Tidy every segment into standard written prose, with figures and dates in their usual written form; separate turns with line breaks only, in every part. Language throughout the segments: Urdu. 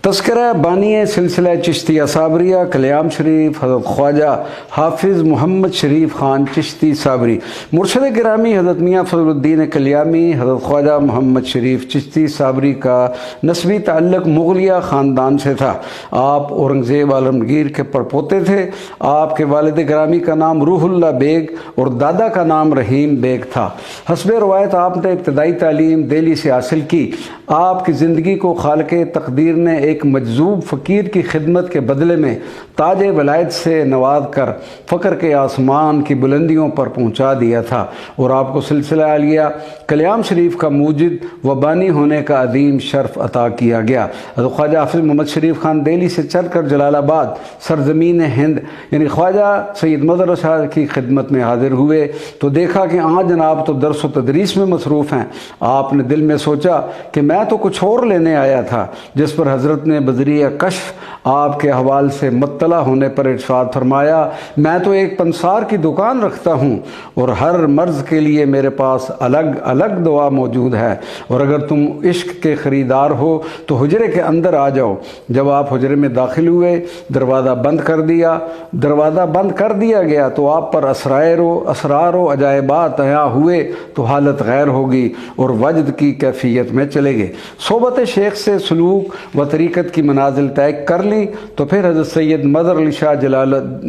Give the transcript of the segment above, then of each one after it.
تذکرہ بانی سلسلہ چشتیہ صابریہ کلیام شریف حضرت خواجہ حافظ محمد شریف خان چشتی صابری۔ مرشد گرامی حضرت میاں فضل الدین کلیامی حضرت خواجہ محمد شریف چشتی صابری کا نسبی تعلق مغلیہ خاندان سے تھا۔ آپ اورنگزیب عالمگیر کے پڑپوتے تھے۔ آپ کے والد گرامی کا نام روح اللہ بیگ اور دادا کا نام رحیم بیگ تھا۔ حسب روایت آپ نے ابتدائی تعلیم دہلی سے حاصل کی۔ آپ کی زندگی کو خالق تقدیر نے ایک مجذوب فقیر کی خدمت کے بدلے میں تاج ولایت سے نواز کر فقر کے آسمان کی بلندیوں پر پہنچا دیا تھا اور آپ کو سلسلہ عالیہ کلیام شریف کا موجد و بانی ہونے کا عظیم شرف عطا کیا گیا۔ حضرت خواجہ حافظ محمد شریف خان دہلی سے چل کر جلال آباد سرزمین ہند یعنی خواجہ سید مظہر شاہ کی خدمت میں حاضر ہوئے تو دیکھا کہ جناب تو درس و تدریس میں مصروف ہیں۔ آپ نے دل میں سوچا کہ میں تو کچھ اور لینے آیا تھا، جس پر حضرت نے بذریعہ کشف آپ کے احوال سے مطلع ہونے پر ارشاد فرمایا، میں تو ایک پنسار کی دکان رکھتا ہوں اور ہر مرض کے لیے میرے پاس الگ الگ دوا موجود ہے، اور اگر تم عشق کے خریدار ہو تو حجرے کے اندر آ جاؤ۔ جب آپ حجرے میں داخل ہوئے، دروازہ بند کر دیا گیا تو آپ پر اسرار و عجائبات عیاں ہوئے تو حالت غیر ہوگی اور وجد کی کیفیت میں چلے گئے۔ صحبت شیخ سے سلوک و طریقت کی منازل طے کر لی تو پھر حضرت سید مظہر علی شاہ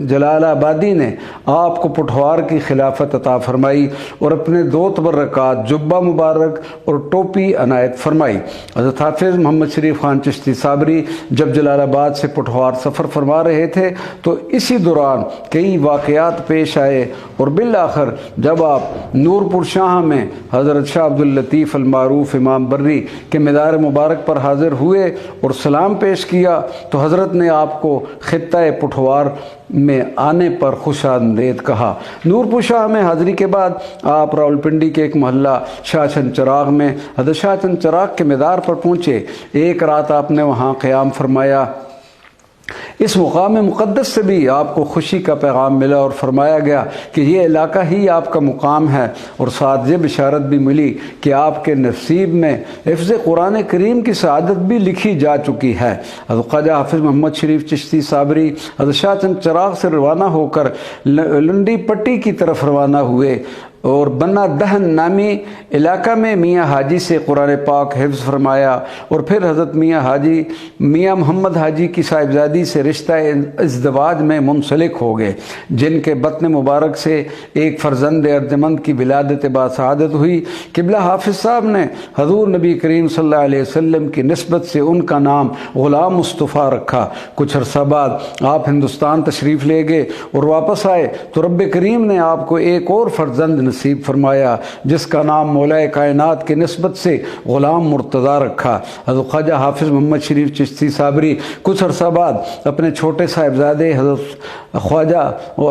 جلال آبادی نے آپ کو پٹھوار کی خلافت عطا فرمائی اور اپنے 2 تبرکات جبہ مبارک اور ٹوپی عنایت فرمائی۔ حضرت حافظ محمد شریف خان چشتی صابری جب جلال آباد سے پٹھوار سفر فرما رہے تھے تو اسی دوران کئی واقعات پیش آئے اور بالآخر جب آپ نور پور شاہ میں حضرت شاہ عبداللطیف المعروف امام بری کے مدار مبارک پر حاضر ہوئے اور سلام پیش کیا تو حضرت نے آپ کو خطہ پٹھوار میں آنے پر خوش آمدید کہا۔ نور پور شاہ میں حاضری کے بعد آپ راولپنڈی کے ایک محلہ شاہ چند چراغ میں حضرت شاہ چند چراغ کے مدار پر پہنچے۔ ایک رات آپ نے وہاں قیام فرمایا۔ اس مقام مقدس سے بھی آپ کو خوشی کا پیغام ملا اور فرمایا گیا کہ یہ علاقہ ہی آپ کا مقام ہے، اور ساتھ یہ بشارت بھی ملی کہ آپ کے نصیب میں حفظ قرآن کریم کی سعادت بھی لکھی جا چکی ہے۔ حضرت خواجہ حافظ محمد شریف چشتی صابری حضرت شاہ چند چراغ سے روانہ ہو کر لنڈی پٹی کی طرف روانہ ہوئے اور بنا دہن نامی علاقہ میں میاں حاجی سے قرآن پاک حفظ فرمایا، اور پھر حضرت میاں محمد حاجی کی صاحبزادی سے رشتہ ازدواج میں منسلک ہو گئے، جن کے بطن مبارک سے ایک فرزند ارجمند کی ولادت باسعادت ہوئی۔ قبلہ حافظ صاحب نے حضور نبی کریم صلی اللہ علیہ وسلم کی نسبت سے ان کا نام غلام مصطفیٰ رکھا۔ کچھ عرصہ بعد آپ ہندوستان تشریف لے گئے اور واپس آئے تو رب کریم نے آپ کو ایک اور فرزند نصیب فرمایا جس کا نام مولا کائنات کی نسبت سے غلام مرتضیٰ رکھا۔ حضرت خواجہ حافظ محمد شریف چشتی صابری کچھ عرصہ بعد اپنے چھوٹے صاحبزادے حضرت خواجہ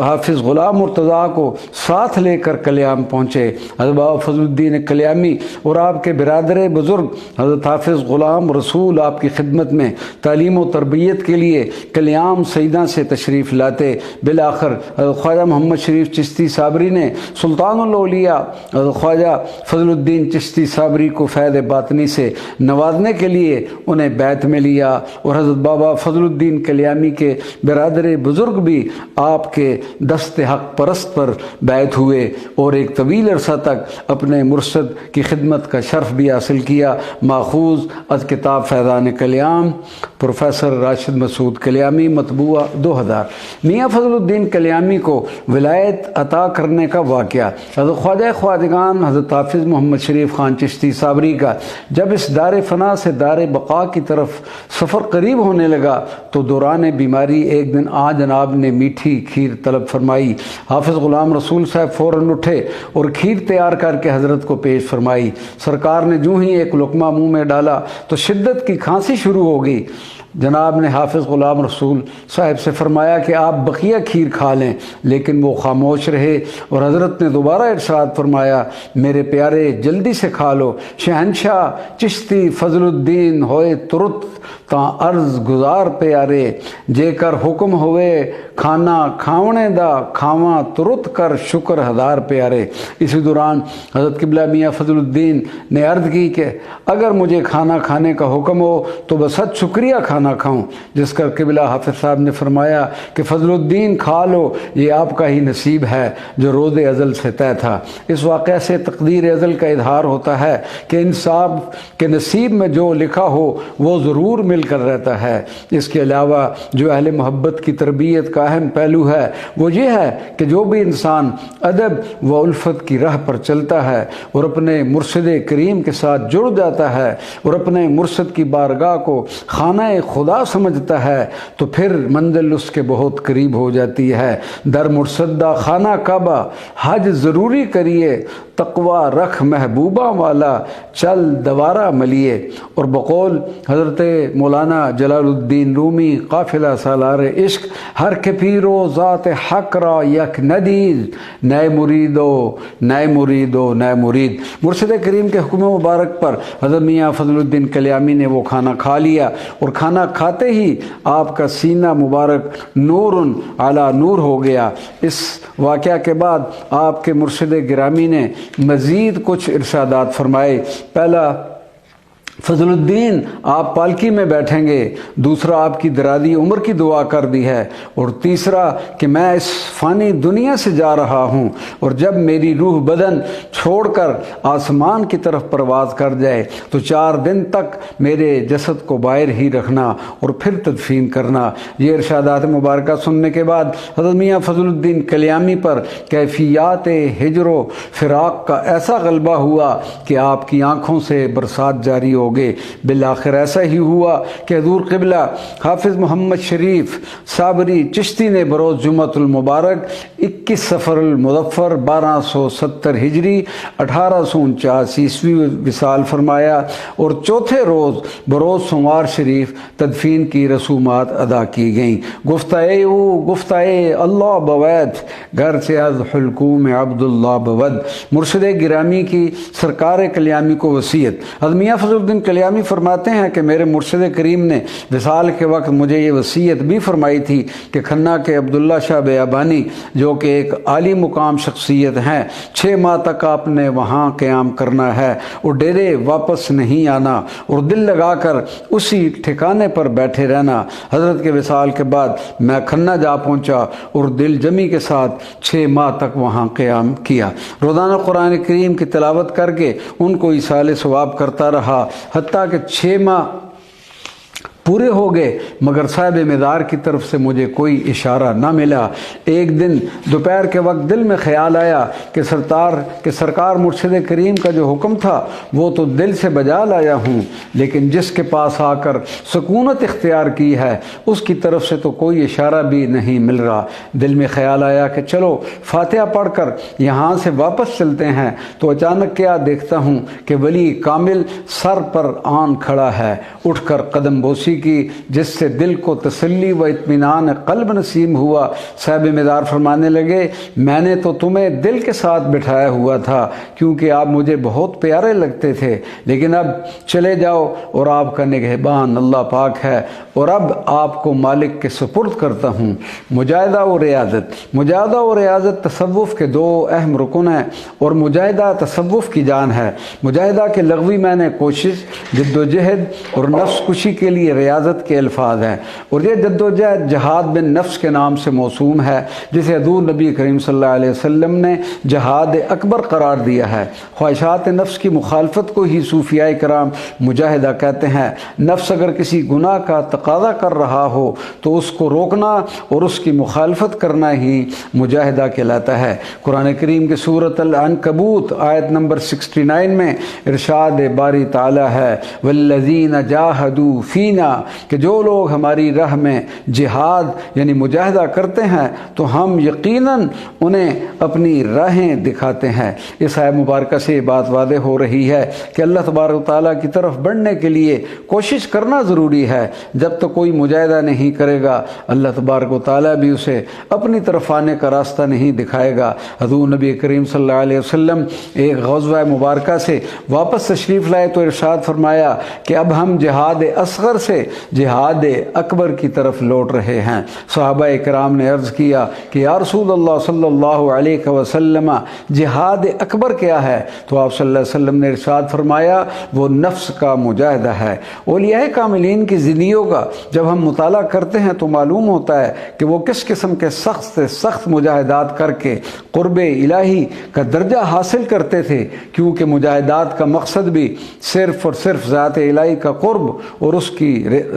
حافظ غلام مرتضیٰ کو ساتھ لے کر کلیام پہنچے۔ حضرت بابا فضل الدین کلیامی اور آپ کے برادر بزرگ حضرت حافظ غلام رسول آپ کی خدمت میں تعلیم و تربیت کے لیے کلیام سیدہ سے تشریف لاتے۔ بالآخر حضرت خواجہ محمد شریف چشتی صابری نے سلطان الاولیاء حضرت خواجہ فضل الدین چشتی صابری کو فیض باطنی سے نوازنے کے لیے انہیں بیعت میں لیا، اور حضرت بابا فضل الدین کلیامی کے برادر بزرگ بھی آپ کے دست حق پرست پر بیعت ہوئے اور ایک طویل عرصہ تک اپنے مرشد کی خدمت کا شرف بھی حاصل کیا۔ ماخوذ از کتاب فیضان کلیام پروفیسر راشد مسعود کلیامی مطبوعہ 2000۔ میاں فضل الدین کلیامی کو ولایت عطا کرنے کا واقعہ۔ حضرت خواجہ خواجگان حضرت حافظ محمد شریف خان چشتی صابری کا جب اس دار فنا سے دار بقا کی طرف سفر قریب ہونے لگا تو دوران بیماری ایک دن جناب نے میٹھی کھیر طلب فرمائی۔ حافظ غلام رسول صاحب فوراً اٹھے اور کھیر تیار کر کے حضرت کو پیش فرمائی۔ سرکار نے جو ہی ایک لقمہ منہ میں ڈالا تو شدت کی کھانسی شروع ہو گئی۔ جناب نے حافظ غلام رسول صاحب سے فرمایا کہ آپ بقیہ کھیر کھا لیں، لیکن وہ خاموش رہے اور حضرت نے دوبارہ ارشاد فرمایا، میرے پیارے جلدی سے کھا لو، شہنشاہ چشتی فضل الدین ہوئے ترت تاں عرض گزار پیارے، جے کر حکم ہوئے کھانا کھاونے دا کھاواں ترت کر شکر ہزار پیارے۔ اسی دوران حضرت قبلہ میاں فضل الدین نے عرض کی کہ اگر مجھے کھانا کھانے کا حکم ہو تو بس شکریہ کھانا کھانا کھاؤں، جس کا قبلہ حافظ صاحب نے فرمایا کہ فضل الدین کھا لو، یہ آپ کا ہی نصیب ہے جو روز ازل سے طے تھا۔ اس واقعہ سے تقدیر ازل کا اظہار ہوتا ہے کہ انسان کے نصیب میں جو لکھا ہو وہ ضرور مل کر رہتا ہے۔ اس کے علاوہ جو اہل محبت کی تربیت کا اہم پہلو ہے وہ یہ ہے کہ جو بھی انسان ادب و الفت کی راہ پر چلتا ہے اور اپنے مرشد کریم کے ساتھ جڑ جاتا ہے اور اپنے مرشد کی بارگاہ کو خانہ خدا سمجھتا ہے تو پھر منزل اس کے بہت قریب ہو جاتی ہے۔ در مرشدہ خانہ کعبہ حج ضروری کریے، تقوی رکھ محبوبہ والا چل دوارہ ملیے۔ اور بقول حضرت مولانا جلال الدین رومی قافلہ سالار عشق، ہر کے پیرو ذات حق را یک ندید، نئے مریدو نئے مریدو نئے مرید۔ مرشد کریم کے حکم مبارک پر حضرت میاں فضل الدین کلیامی نے وہ کھانا کھا لیا اور کھانا کھاتے ہی آپ کا سینہ مبارک نور علی نور ہو گیا۔ اس واقعہ کے بعد آپ کے مرشد گرامی نے مزید کچھ ارشادات فرمائے۔ پہلا، فضل الدین آپ پالکی میں بیٹھیں گے، دوسرا آپ کی درازی عمر کی دعا کر دی ہے، اور تیسرا کہ میں اس فانی دنیا سے جا رہا ہوں اور جب میری روح بدن چھوڑ کر آسمان کی طرف پرواز کر جائے تو 4 دن تک میرے جسد کو باہر ہی رکھنا اور پھر تدفین کرنا۔ یہ ارشادات مبارکہ سننے کے بعد حضرت میاں فضل الدین کلیامی پر کیفیات ہجر و فراق کا ایسا غلبہ ہوا کہ آپ کی آنکھوں سے برسات جاری ہو گئے۔ بالآخر ایسا ہی ہوا کہ حضور قبلہ حافظ محمد شریف صابری چشتی نے بروز جمعۃ المبارک 21 صفر المظفر 1270 ہجری 1849 عیسوی وصال فرمایا اور چوتھے روز بروز سوموار شریف تدفین کی رسومات ادا کی گئیں۔ گفتائے او گفتائے اللہ بود، گھر سے از حلقوم عبداللہ بود۔ مرشد گرامی کی سرکار کلیامی کو وصیت۔ حضرت میاں فضل الدین کلیامی فرماتے ہیں کہ میرے مرشد کریم نے وصال کے وقت مجھے یہ وصیت بھی فرمائی تھی کہ کھنہ کے عبداللہ شاہ بیابانی جو کہ ایک عالی مقام شخصیت ہیں، 6 ماہ تک آپ نے وہاں قیام کرنا ہے اور ڈیرے واپس نہیں آنا اور دل لگا کر اسی ٹھکانے پر بیٹھے رہنا۔ حضرت کے وصال کے بعد میں کھنہ جا پہنچا اور دل جمی کے ساتھ 6 ماہ تک وہاں قیام کیا، روزانہ قرآن کریم کی تلاوت کر کے ان کو ایصال ثواب کرتا رہا، حتیٰ کہ 6 ماہ پورے ہو گئے مگر صاحب مدار کی طرف سے مجھے کوئی اشارہ نہ ملا۔ ایک دن دوپہر کے وقت دل میں خیال آیا کہ سرکار مرشد کریم کا جو حکم تھا وہ تو دل سے بجا لایا ہوں، لیکن جس کے پاس آ کر سکونت اختیار کی ہے اس کی طرف سے تو کوئی اشارہ بھی نہیں مل رہا۔ دل میں خیال آیا کہ چلو فاتحہ پڑھ کر یہاں سے واپس چلتے ہیں، تو اچانک کیا دیکھتا ہوں کہ ولی کامل سر پر آن کھڑا ہے۔ اٹھ کر قدم بوسی کی، جس سے دل کو تسلی و اطمینان قلب نصیب ہوا۔ صاحب مدار فرمانے لگے، میں نے تو تمہیں دل کے ساتھ بٹھایا ہوا تھا کیونکہ آپ مجھے بہت پیارے لگتے تھے، لیکن اب چلے جاؤ اور آپ کا نگہبان اللہ پاک ہے، اور اب آپ کو مالک کے سپرد کرتا ہوں۔ مجاہدہ و ریاضت۔ مجاہدہ و ریاضت تصوف کے 2 اہم رکن ہیں، اور مجاہدہ تصوف کی جان ہے۔ مجاہدہ کے لغوی معنی کوشش، جد و جہد اور نفس کشی کے لیے ریاضت کے الفاظ ہیں، اور یہ جد و جہد جہاد بن نفس کے نام سے موسوم ہے، جسے حضور نبی کریم صلی اللہ علیہ وسلم نے جہاد اکبر قرار دیا ہے۔ خواہشات نفس کی مخالفت کو ہی صوفیاء کرام مجاہدہ کہتے ہیں۔ نفس اگر کسی گناہ کا تقاضا کر رہا ہو تو اس کو روکنا اور اس کی مخالفت کرنا ہی مجاہدہ کہلاتا ہے۔ قرآن کریم کی سورۃ العنکبوت آیت نمبر 69 میں ارشاد باری تعالی ہے، والذین جاہدوا فینا، کہ جو لوگ ہماری راہ میں جہاد یعنی مجاہدہ کرتے ہیں تو ہم یقیناً انہیں اپنی راہیں دکھاتے ہیں۔ اس آیت مبارکہ سے یہ بات واضح ہو رہی ہے کہ اللہ تبارک و تعالیٰ کی طرف بڑھنے کے لیے کوشش کرنا ضروری ہے۔ جب تک کوئی مجاہدہ نہیں کرے گا اللہ تبارک و تعالیٰ بھی اسے اپنی طرف آنے کا راستہ نہیں دکھائے گا۔ حضور نبی کریم صلی اللہ علیہ وسلم ایک غزوہ مبارکہ سے واپس تشریف لائے تو ارشاد فرمایا کہ اب ہم جہاد اصغر سے سے جہاد اکبر کی طرف لوٹ رہے ہیں۔ صحابہ کرام نے عرض کیا کہ یا رسول اللہ صلی اللہ علیہ وسلم جہاد اکبر کیا ہے؟ تو آپ صلی اللہ علیہ وسلم نے ارشاد فرمایا وہ نفس کا مجاہدہ ہے۔ اولیاء کاملین کی زندگیوں کا جب ہم مطالعہ کرتے ہیں تو معلوم ہوتا ہے کہ وہ کس قسم کے سخت سے سخت مجاہدات کر کے قرب الہی کا درجہ حاصل کرتے تھے، کیونکہ مجاہدات کا مقصد بھی صرف اور صرف ذات الہی کا قرب اور اس کی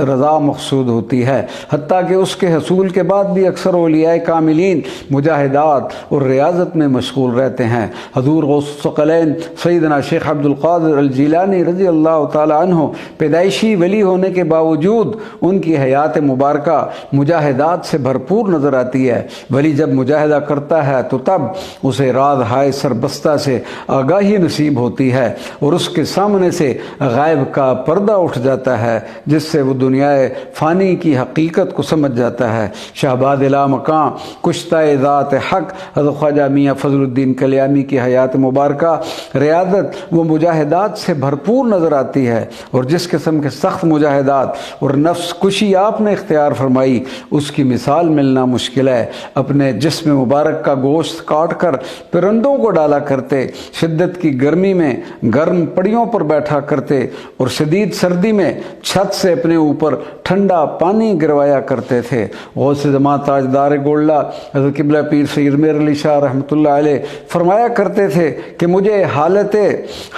رضا مقصود ہوتی ہے۔ حتیٰ کہ اس کے حصول کے بعد بھی اکثر اولیاء کاملین مجاہدات اور ریاضت میں مشغول رہتے ہیں۔ حضور غوث الثقلین سیدنا شیخ عبد القادر الجیلانی رضی اللہ تعالی عنہ پیدائشی ولی ہونے کے باوجود ان کی حیات مبارکہ مجاہدات سے بھرپور نظر آتی ہے۔ ولی جب مجاہدہ کرتا ہے تو تب اسے راز ہائے سربستہ سے آگاہی نصیب ہوتی ہے اور اس کے سامنے سے غیب کا پردہ اٹھ جاتا ہے، جس سے وہ دنیا فانی کی حقیقت کو سمجھ جاتا ہے۔ شہباز لا مقام کشتہ ذات حق حضرت خواجہ میاں فضل الدین کلیامی کی حیات مبارکہ ریاضت و مجاہدات سے بھرپور نظر آتی ہے، اور جس قسم کے سخت مجاہدات اور نفس کشی آپ نے اختیار فرمائی اس کی مثال ملنا مشکل ہے۔ اپنے جسم مبارک کا گوشت کاٹ کر پرندوں کو ڈالا کرتے، شدت کی گرمی میں گرم پڑیوں پر بیٹھا کرتے اور شدید سردی میں چھت سے اپنے اوپر ٹھنڈا پانی گروایا کرتے تھے۔ غوث زمان تاجدار گولڈہ حضرت قبلہ پیر سید میر علی شاہ رحمۃ اللہ علیہ فرمایا کرتے تھے کہ مجھے حالت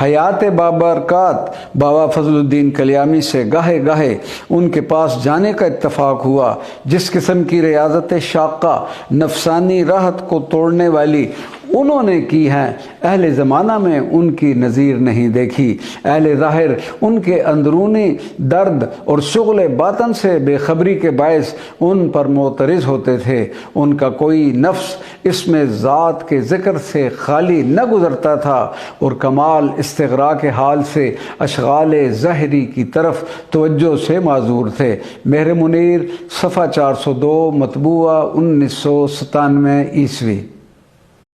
حیات بابرکات بابا فضل الدین کلیامی سے گاہے گاہے ان کے پاس جانے کا اتفاق ہوا۔ جس قسم کی ریاضت شاقہ نفسانی راحت کو توڑنے والی انہوں نے کی ہیں، اہل زمانہ میں ان کی نظیر نہیں دیکھی۔ اہل ظاہر ان کے اندرونی درد اور شغل باطن سے بے خبری کے باعث ان پر معترض ہوتے تھے۔ ان کا کوئی نفس اس میں ذات کے ذکر سے خالی نہ گزرتا تھا اور کمال استغراق حال سے اشغال ظاہری کی طرف توجہ سے معذور تھے۔ مہر منیر صفحہ 402 مطبوعہ 1997 عیسوی۔